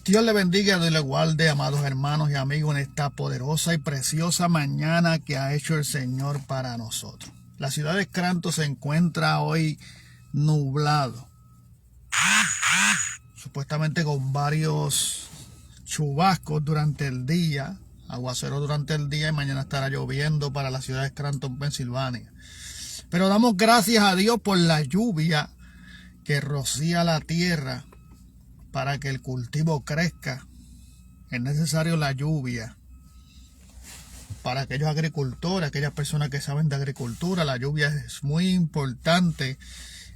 Dios le bendiga, Dios le guarde, amados hermanos y amigos, en esta poderosa y preciosa mañana que ha hecho el Señor para nosotros. La ciudad de Scranton se encuentra hoy nublado, supuestamente con varios chubascos durante el día, aguacero durante el día, y mañana estará lloviendo para la ciudad de Scranton, Pensilvania. Pero damos gracias a Dios por la lluvia que rocía la tierra para que el cultivo crezca. Es necesario la lluvia para aquellos agricultores, aquellas personas que saben de agricultura. La lluvia es muy importante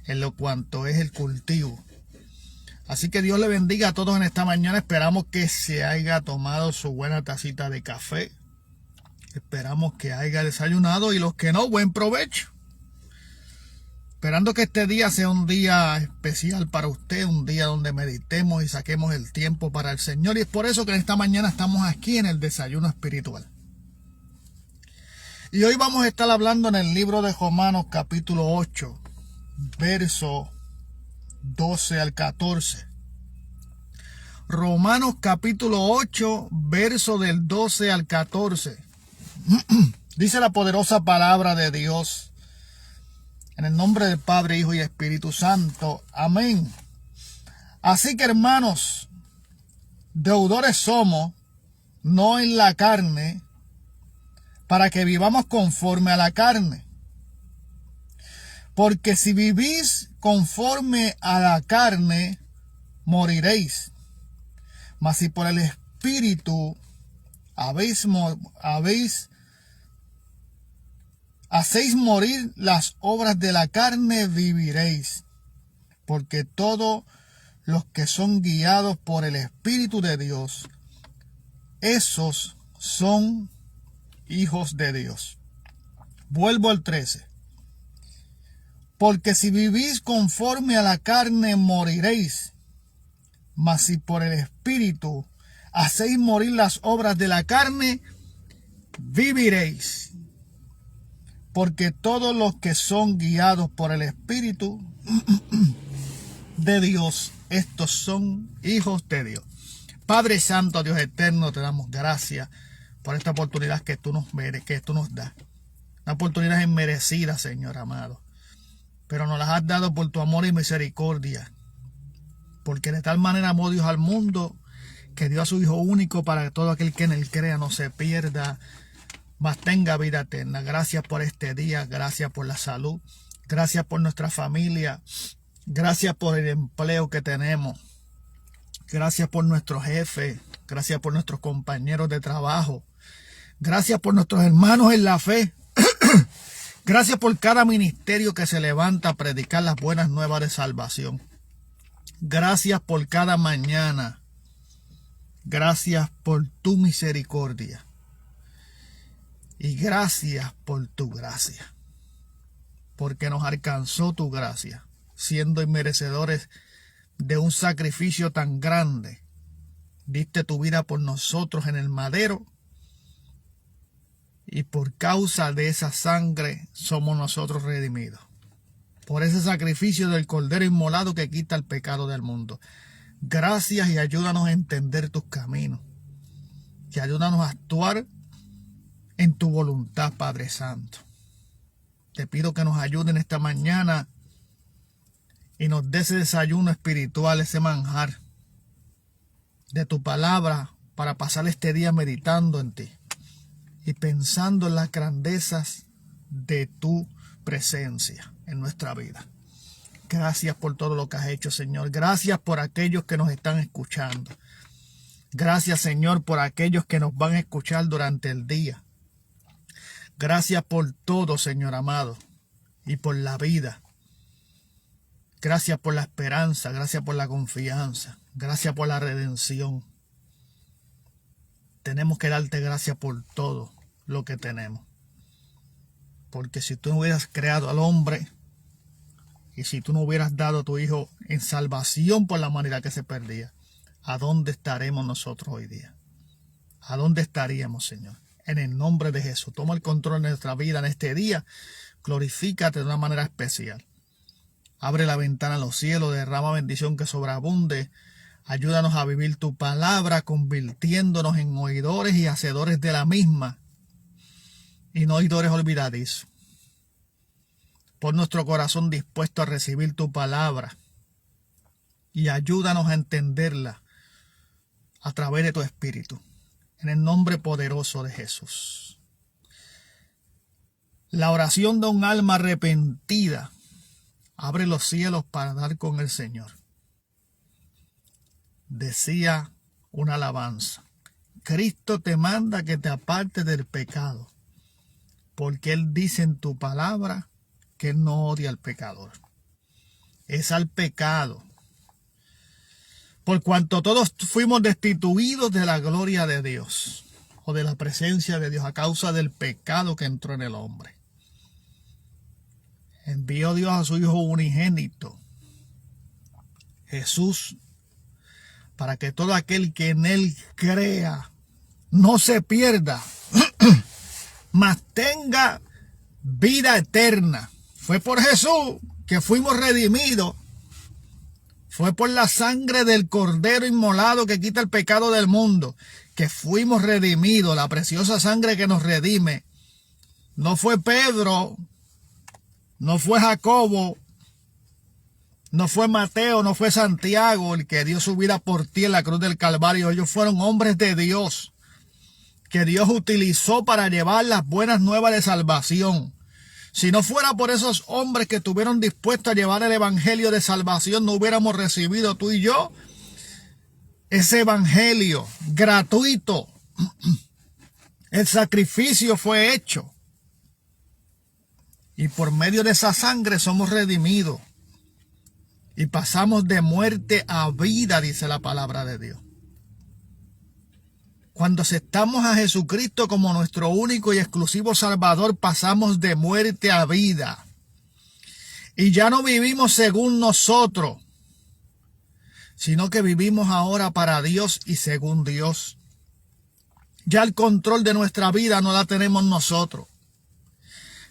en lo cuanto es el cultivo. Así que Dios le bendiga a todos en esta mañana. Esperamos que se haya tomado su buena tacita de café. Esperamos que haya desayunado, y los que no, buen provecho. Esperando que este día sea un día especial para usted, un día donde meditemos y saquemos el tiempo para el Señor. Y es por eso que en esta mañana estamos aquí en el desayuno espiritual. Y hoy vamos a estar hablando en el libro de Romanos capítulo 8, verso 12 al 14. Romanos capítulo 8, verso del 12 al 14. Dice la poderosa palabra de Dios. En el nombre del Padre, Hijo y Espíritu Santo. Amén. Así que, hermanos, deudores somos, no en la carne, para que vivamos conforme a la carne. Porque si vivís conforme a la carne, moriréis. Mas si por el Espíritu hacéis morir las obras de la carne, viviréis. Porque todos los que son guiados por el Espíritu de Dios, esos son hijos de Dios. Vuelvo al 13. Porque si vivís conforme a la carne, moriréis. Mas si por el Espíritu hacéis morir las obras de la carne, viviréis. Porque todos los que son guiados por el Espíritu de Dios, estos son hijos de Dios. Padre Santo, Dios eterno, te damos gracias por esta oportunidad que tú nos das. Una oportunidad inmerecida, Señor amado. Pero nos las has dado por tu amor y misericordia. Porque de tal manera amó Dios al mundo, que dio a su Hijo único para que todo aquel que en él crea no se pierda, mas tenga vida eterna. Gracias por este día, gracias por la salud, gracias por nuestra familia, gracias por el empleo que tenemos, gracias por nuestro jefe, gracias por nuestros compañeros de trabajo, gracias por nuestros hermanos en la fe, gracias por cada ministerio que se levanta a predicar las buenas nuevas de salvación, gracias por cada mañana, gracias por tu misericordia. Y gracias por tu gracia, porque nos alcanzó tu gracia, siendo inmerecedores de un sacrificio tan grande. Diste tu vida por nosotros en el madero, y por causa de esa sangre somos nosotros redimidos. Por ese sacrificio del Cordero inmolado que quita el pecado del mundo. Gracias, y ayúdanos a entender tus caminos, y ayúdanos a actuar en tu voluntad, Padre Santo. Te pido que nos ayuden esta mañana y nos dé ese desayuno espiritual, ese manjar de tu palabra, para pasar este día meditando en ti y pensando en las grandezas de tu presencia en nuestra vida. Gracias por todo lo que has hecho, Señor. Gracias por aquellos que nos están escuchando. Gracias, Señor, por aquellos que nos van a escuchar durante el día. Gracias por todo, Señor amado, y por la vida. Gracias por la esperanza, gracias por la confianza, gracias por la redención. Tenemos que darte gracias por todo lo que tenemos. Porque si tú no hubieras creado al hombre, y si tú no hubieras dado a tu Hijo en salvación por la humanidad que se perdía, ¿a dónde estaremos nosotros hoy día? ¿A dónde estaríamos, Señor? En el nombre de Jesús, toma el control de nuestra vida en este día. Glorifícate de una manera especial. Abre la ventana a los cielos, derrama bendición que sobreabunde. Ayúdanos a vivir tu palabra, convirtiéndonos en oidores y hacedores de la misma, y no oidores olvidadizos. Pon nuestro corazón dispuesto a recibir tu palabra y ayúdanos a entenderla a través de tu Espíritu. En el nombre poderoso de Jesús. La oración de un alma arrepentida abre los cielos para dar con el Señor. Decía una alabanza: Cristo te manda que te apartes del pecado, porque Él dice en tu palabra que Él no odia al pecador. Es al pecado. Por cuanto todos fuimos destituidos de la gloria de Dios, o de la presencia de Dios, a causa del pecado que entró en el hombre. Envió Dios a su Hijo unigénito, Jesús, para que todo aquel que en Él crea no se pierda, mas tenga vida eterna. Fue por Jesús que fuimos redimidos. Fue por la sangre del Cordero inmolado que quita el pecado del mundo que fuimos redimidos, la preciosa sangre que nos redime. No fue Pedro, no fue Jacobo, no fue Mateo, no fue Santiago el que dio su vida por ti en la cruz del Calvario. Ellos fueron hombres de Dios que Dios utilizó para llevar las buenas nuevas de salvación. Si no fuera por esos hombres que estuvieron dispuestos a llevar el evangelio de salvación, no hubiéramos recibido tú y yo ese evangelio gratuito. El sacrificio fue hecho. Y por medio de esa sangre somos redimidos. Y pasamos de muerte a vida, dice la palabra de Dios. Cuando aceptamos a Jesucristo como nuestro único y exclusivo Salvador, pasamos de muerte a vida. Y ya no vivimos según nosotros, sino que vivimos ahora para Dios y según Dios. Ya el control de nuestra vida no la tenemos nosotros.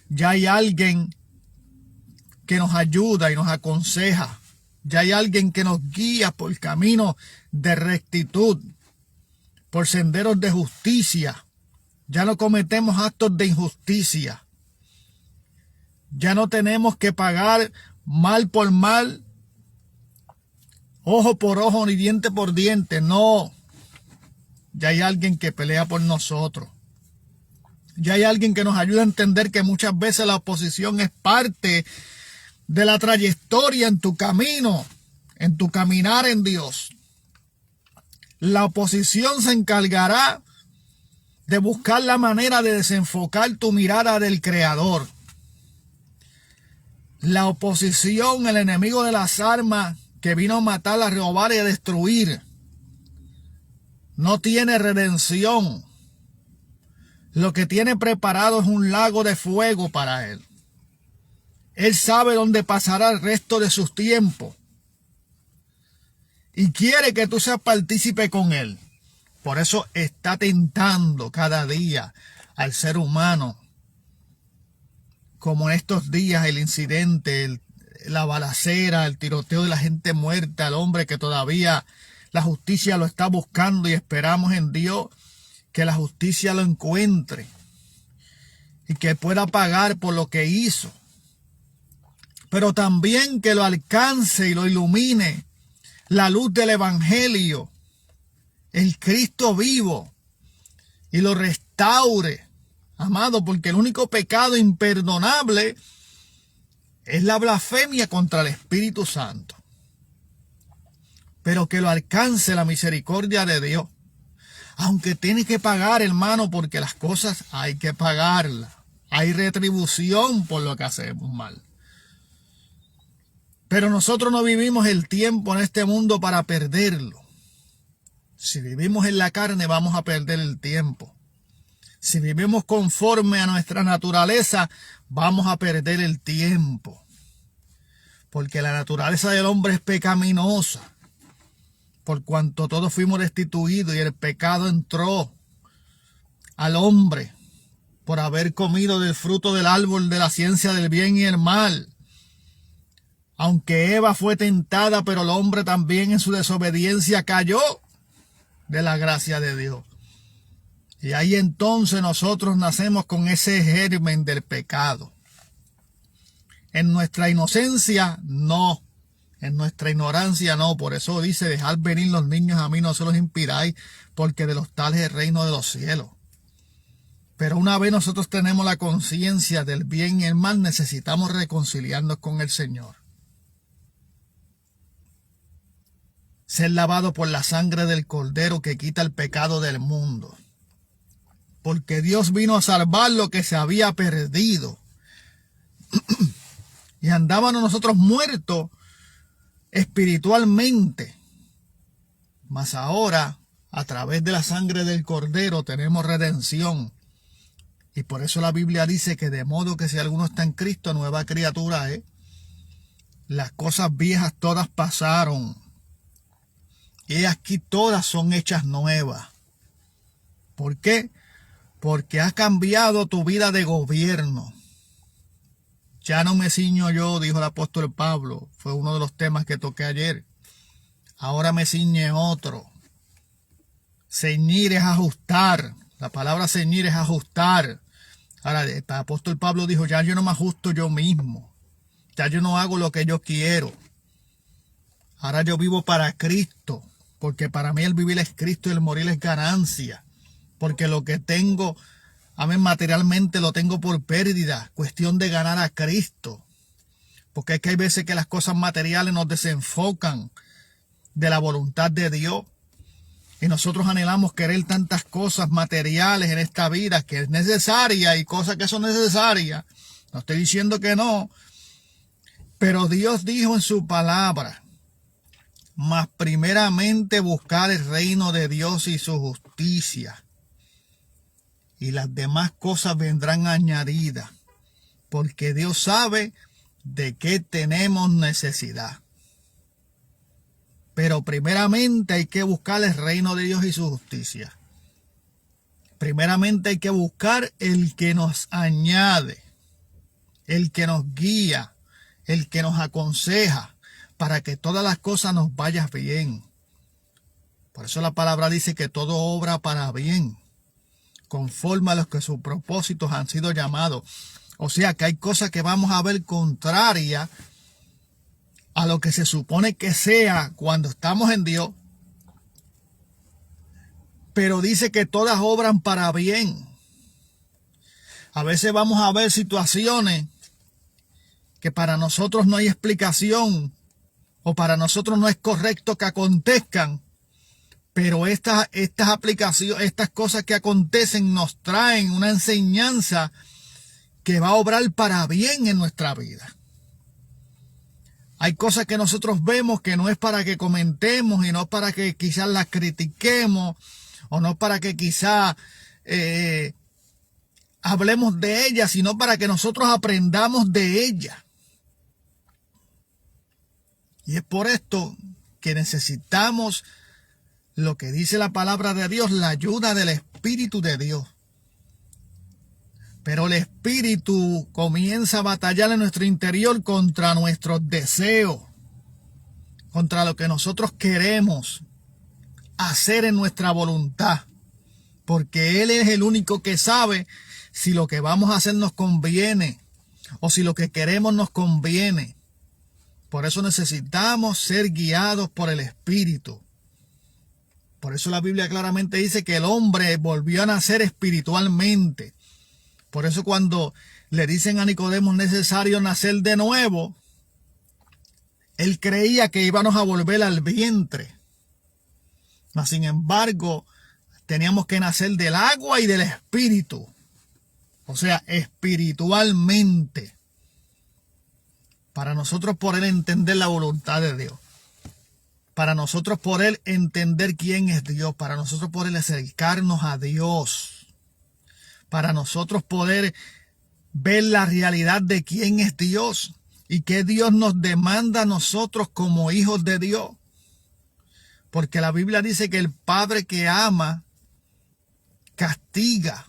Ya hay alguien que nos ayuda y nos aconseja. Ya hay alguien que nos guía por caminos de rectitud, por senderos de justicia. Ya no cometemos actos de injusticia. Ya no tenemos que pagar mal por mal, ojo por ojo, ni diente por diente. No. Ya hay alguien que pelea por nosotros. Ya hay alguien que nos ayuda a entender que muchas veces la oposición es parte de la trayectoria en tu camino, en tu caminar en Dios. La oposición se encargará de buscar la manera de desenfocar tu mirada del Creador. La oposición, el enemigo de las almas que vino a matar, a robar y a destruir, no tiene redención. Lo que tiene preparado es un lago de fuego para él. Él sabe dónde pasará el resto de sus tiempos. Y quiere que tú seas partícipe con él. Por eso está tentando cada día al ser humano. Como en estos días el incidente, la balacera, el tiroteo de la gente muerta, al hombre que todavía la justicia lo está buscando, y esperamos en Dios que la justicia lo encuentre y que pueda pagar por lo que hizo. Pero también que lo alcance y lo ilumine la luz del evangelio, el Cristo vivo, y lo restaure, amado, porque el único pecado imperdonable es la blasfemia contra el Espíritu Santo. Pero que lo alcance la misericordia de Dios. Aunque tiene que pagar, hermano, porque las cosas hay que pagarlas. Hay retribución por lo que hacemos mal. Pero nosotros no vivimos el tiempo en este mundo para perderlo. Si vivimos en la carne, vamos a perder el tiempo. Si vivimos conforme a nuestra naturaleza, vamos a perder el tiempo. Porque la naturaleza del hombre es pecaminosa. Por cuanto todos fuimos destituidos y el pecado entró al hombre por haber comido del fruto del árbol de la ciencia del bien y el mal. Aunque Eva fue tentada, pero el hombre también en su desobediencia cayó de la gracia de Dios. Y ahí entonces nosotros nacemos con ese germen del pecado. En nuestra inocencia, no. En nuestra ignorancia, no. Por eso dice, dejad venir los niños a mí, no se los impidáis, porque de los tales es el reino de los cielos. Pero una vez nosotros tenemos la conciencia del bien y el mal, necesitamos reconciliarnos con el Señor. Ser lavado por la sangre del Cordero que quita el pecado del mundo. Porque Dios vino a salvar lo que se había perdido. Y andábamos nosotros muertos espiritualmente. Mas ahora, a través de la sangre del Cordero, tenemos redención. Y por eso la Biblia dice que de modo que si alguno está en Cristo, nueva criatura es. Las cosas viejas todas pasaron. Y aquí todas son hechas nuevas. ¿Por qué? Porque has cambiado tu vida de gobierno. Ya no me ciño yo, dijo el apóstol Pablo. Fue uno de los temas que toqué ayer. Ahora me ciñe otro. Ceñir es ajustar. La palabra ceñir es ajustar. Ahora, el apóstol Pablo dijo, ya yo no me ajusto yo mismo. Ya yo no hago lo que yo quiero. Ahora yo vivo para Cristo. Porque para mí el vivir es Cristo y el morir es ganancia. Porque lo que tengo, amén, materialmente lo tengo por pérdida. Cuestión de ganar a Cristo. Porque es que hay veces que las cosas materiales nos desenfocan de la voluntad de Dios. Y nosotros anhelamos querer tantas cosas materiales en esta vida que es necesaria y cosas que son necesarias. No estoy diciendo que no. Pero Dios dijo en su palabra, mas primeramente buscar el reino de Dios y su justicia. Y las demás cosas vendrán añadidas. Porque Dios sabe de qué tenemos necesidad. Pero primeramente hay que buscar el reino de Dios y su justicia. Primeramente hay que buscar el que nos añade, el que nos guía, el que nos aconseja, para que todas las cosas nos vayan bien. Por eso la palabra dice que todo obra para bien, conforme a los que sus propósitos han sido llamados. O sea que hay cosas que vamos a ver contrarias a lo que se supone que sea cuando estamos en Dios. Pero dice que todas obran para bien. A veces vamos a ver situaciones que para nosotros no hay explicación o para nosotros no es correcto que acontezcan. Pero estas aplicaciones, estas cosas que acontecen nos traen una enseñanza que va a obrar para bien en nuestra vida. Hay cosas que nosotros vemos que no es para que comentemos y no para que quizás las critiquemos o no para que quizás hablemos de ellas, sino para que nosotros aprendamos de ellas. Y es por esto que necesitamos lo que dice la palabra de Dios, la ayuda del Espíritu de Dios. Pero el Espíritu comienza a batallar en nuestro interior contra nuestros deseos, contra lo que nosotros queremos hacer en nuestra voluntad. Porque Él es el único que sabe si lo que vamos a hacer nos conviene o si lo que queremos nos conviene. Por eso necesitamos ser guiados por el Espíritu. Por eso la Biblia claramente dice que el hombre volvió a nacer espiritualmente. Por eso cuando le dicen a Nicodemo necesario nacer de nuevo, él creía que íbamos a volver al vientre. Mas sin embargo, teníamos que nacer del agua y del Espíritu. O sea, espiritualmente. Para nosotros poder entender la voluntad de Dios. Para nosotros poder entender quién es Dios. Para nosotros poder acercarnos a Dios. Para nosotros poder ver la realidad de quién es Dios. Y qué Dios nos demanda a nosotros como hijos de Dios. Porque la Biblia dice que el padre que ama, castiga.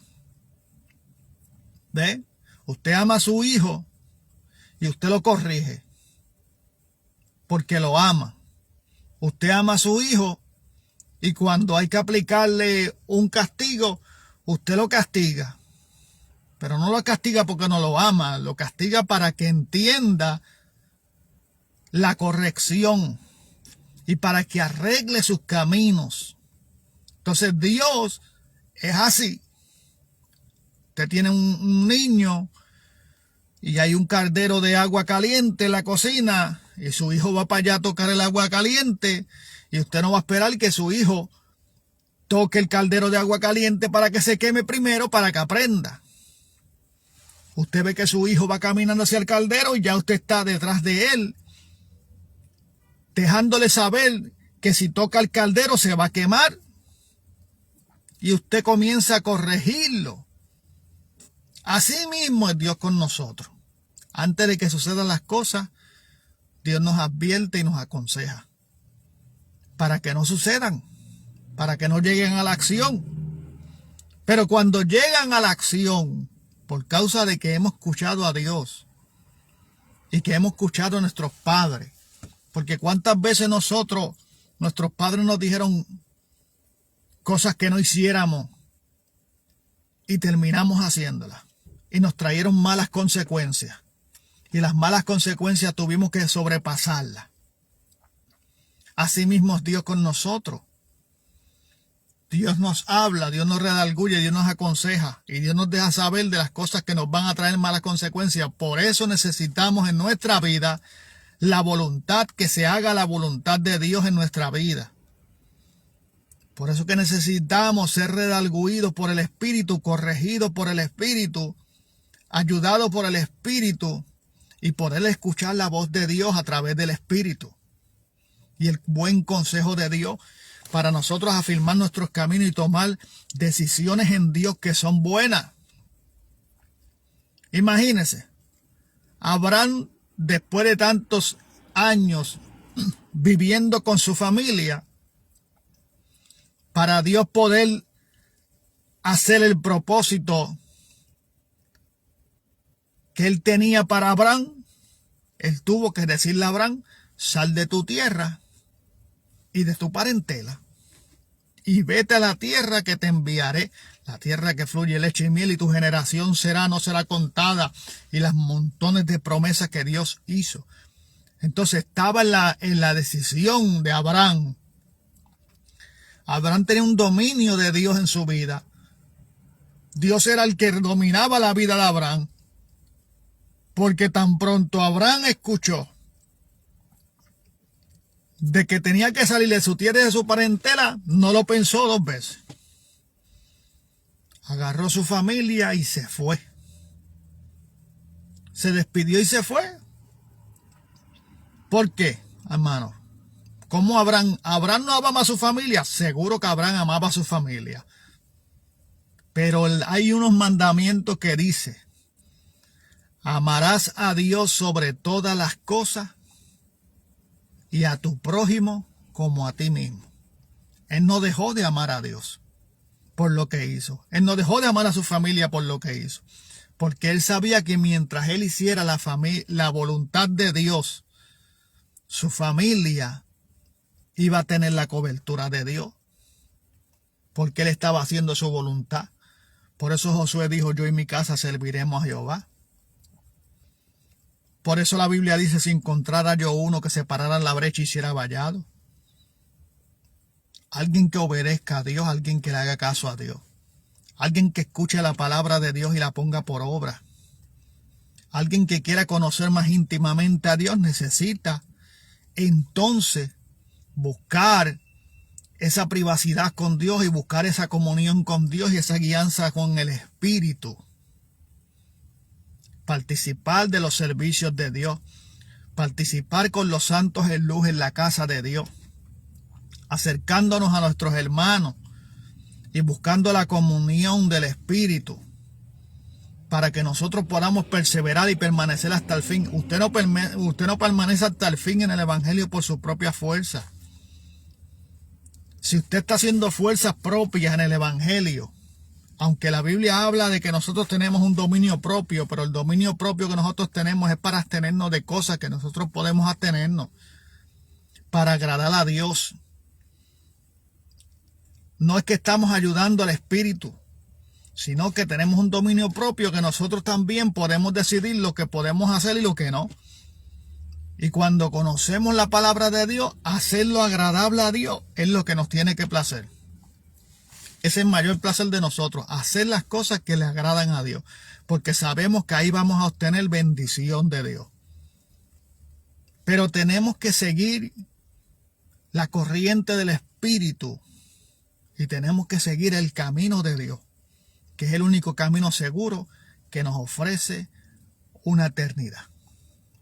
¿Ve? Usted ama a su hijo y usted lo corrige. porque lo ama. Usted ama a su hijo y cuando hay que aplicarle un castigo, usted lo castiga. Pero no lo castiga porque no lo ama, lo castiga para que entienda la corrección y para que arregle sus caminos. Entonces Dios es así. Usted tiene un niño y hay un caldero de agua caliente en la cocina y su hijo va para allá a tocar el agua caliente y usted no va a esperar que su hijo toque el caldero de agua caliente para que se queme primero para que aprenda. Usted ve que su hijo va caminando hacia el caldero y ya usted está detrás de él, dejándole saber que si toca el caldero se va a quemar y usted comienza a corregirlo. Así mismo es Dios con nosotros. Antes de que sucedan las cosas, Dios nos advierte y nos aconseja para que no sucedan, para que no lleguen a la acción. Pero cuando llegan a la acción, por causa de que hemos escuchado a Dios y que hemos escuchado a nuestros padres, porque cuántas veces nuestros padres nos dijeron cosas que no hiciéramos y terminamos haciéndolas y nos trajeron malas consecuencias y las malas consecuencias tuvimos que sobrepasarlas. Así mismo es Dios con nosotros. Dios nos habla, Dios nos redarguye, Dios nos aconseja y Dios nos deja saber de las cosas que nos van a traer malas consecuencias. Por eso necesitamos en nuestra vida la voluntad, que se haga la voluntad de Dios en nuestra vida. Por eso que necesitamos ser redarguidos por el Espíritu, corregidos por el Espíritu, ayudados por el Espíritu y poder escuchar la voz de Dios a través del Espíritu y el buen consejo de Dios para nosotros afirmar nuestros caminos y tomar decisiones en Dios que son buenas. Imagínense, Abraham, después de tantos años viviendo con su familia, para Dios poder hacer el propósito que él tenía para Abraham, él tuvo que decirle a Abraham: sal de tu tierra y de tu parentela y vete a la tierra que te enviaré, la tierra que fluye leche y miel, y tu generación no será contada, y las montones de promesas que Dios hizo. Entonces estaba en la decisión de Abraham. Abraham tenía un dominio de Dios en su vida. Dios era el que dominaba la vida de Abraham, porque tan pronto Abraham escuchó de que tenía que salir de su tierra y de su parentela, no lo pensó dos veces. Agarró su familia y se fue. Se despidió y se fue. ¿Por qué, hermano? ¿Cómo Abraham no amaba a su familia? Seguro que Abraham amaba a su familia. Pero hay unos mandamientos que dice: amarás a Dios sobre todas las cosas y a tu prójimo como a ti mismo. Él no dejó de amar a Dios por lo que hizo. Él no dejó de amar a su familia por lo que hizo. Porque él sabía que mientras él hiciera la voluntad de Dios, su familia iba a tener la cobertura de Dios. Porque él estaba haciendo su voluntad. Por eso Josué dijo: yo y mi casa serviremos a Jehová. Por eso la Biblia dice: si encontrara yo uno que separara la brecha y hiciera vallado. Alguien que obedezca a Dios, alguien que le haga caso a Dios. Alguien que escuche la palabra de Dios y la ponga por obra. Alguien que quiera conocer más íntimamente a Dios necesita entonces buscar esa privacidad con Dios y buscar esa comunión con Dios y esa guianza con el Espíritu. Participar de los servicios de Dios, participar con los santos en luz en la casa de Dios, acercándonos a nuestros hermanos y buscando la comunión del Espíritu para que nosotros podamos perseverar y permanecer hasta el fin. Usted no permanece hasta el fin en el Evangelio por su propia fuerza. Si usted está haciendo fuerzas propias en el Evangelio, aunque la Biblia habla de que nosotros tenemos un dominio propio, pero el dominio propio que nosotros tenemos es para abstenernos de cosas que nosotros podemos abstenernos. para agradar a Dios. No es que estamos ayudando al Espíritu, sino que tenemos un dominio propio que nosotros también podemos decidir lo que podemos hacer y lo que no. Y cuando conocemos la palabra de Dios, hacerlo agradable a Dios es lo que nos tiene que placer. Es el mayor placer de nosotros, hacer las cosas que le agradan a Dios, porque sabemos que ahí vamos a obtener bendición de Dios. Pero tenemos que seguir la corriente del Espíritu y tenemos que seguir el camino de Dios, que es el único camino seguro que nos ofrece una eternidad.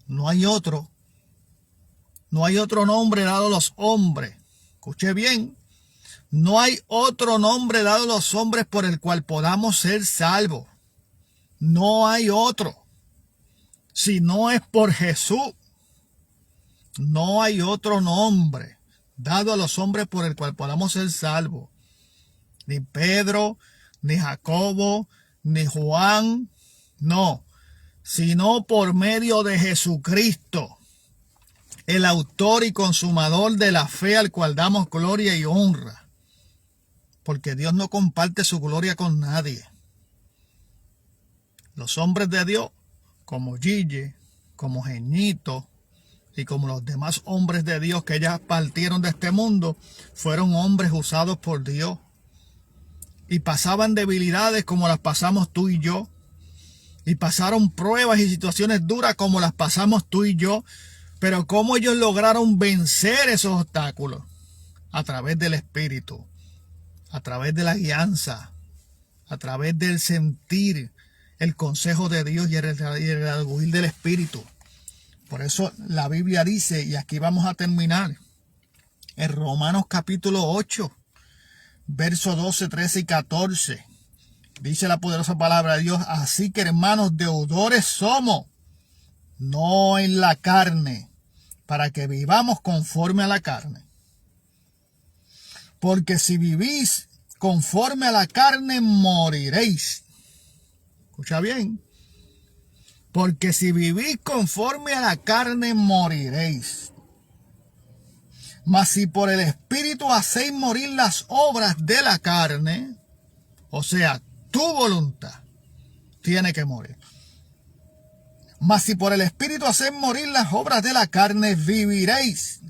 No hay otro nombre dado a los hombres. Escuche bien. No hay otro nombre dado a los hombres por el cual podamos ser salvos. No hay otro. Si no es por Jesús. No hay otro nombre dado a los hombres por el cual podamos ser salvos. Ni Pedro, ni Jacobo, ni Juan. No. Sino por medio de Jesucristo, el autor y consumador de la fe, al cual damos gloria y honra. Porque Dios no comparte su gloria con nadie. Los hombres de Dios, como Gille, como Jeñito y como los demás hombres de Dios que ya partieron de este mundo, fueron hombres usados por Dios. Y pasaban debilidades como las pasamos tú y yo. Y pasaron pruebas y situaciones duras como las pasamos tú y yo. Pero cómo ellos lograron vencer esos obstáculos a través del Espíritu, a través de la guianza, a través del sentir el consejo de Dios y el arguir del Espíritu. Por eso la Biblia dice, y aquí vamos a terminar, en Romanos capítulo 8, versos 12, 13 y 14, dice la poderosa palabra de Dios: así que, hermanos, deudores somos, no en la carne, para que vivamos conforme a la carne. Porque si vivís conforme a la carne, moriréis. Escucha bien. Porque si vivís conforme a la carne, moriréis. Mas si por el Espíritu hacéis morir las obras de la carne, o sea, tu voluntad tiene que morir. Mas si por el Espíritu hacéis morir las obras de la carne, viviréis.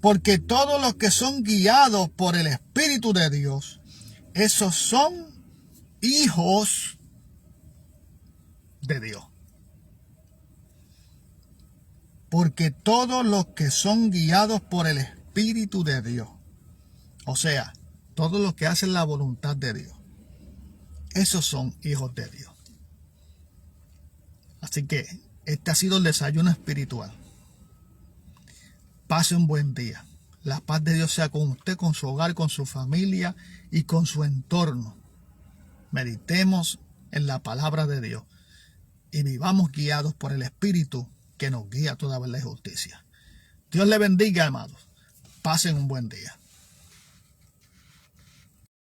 Porque todos los que son guiados por el Espíritu de Dios, esos son hijos de Dios. Porque todos los que son guiados por el Espíritu de Dios, o sea, todos los que hacen la voluntad de Dios, esos son hijos de Dios. Así que este ha sido el desayuno espiritual. Pase un buen día. La paz de Dios sea con usted, con su hogar, con su familia y con su entorno. Meditemos en la palabra de Dios y vivamos guiados por el Espíritu que nos guía a toda verdad y justicia. Dios le bendiga, amados. Pasen un buen día.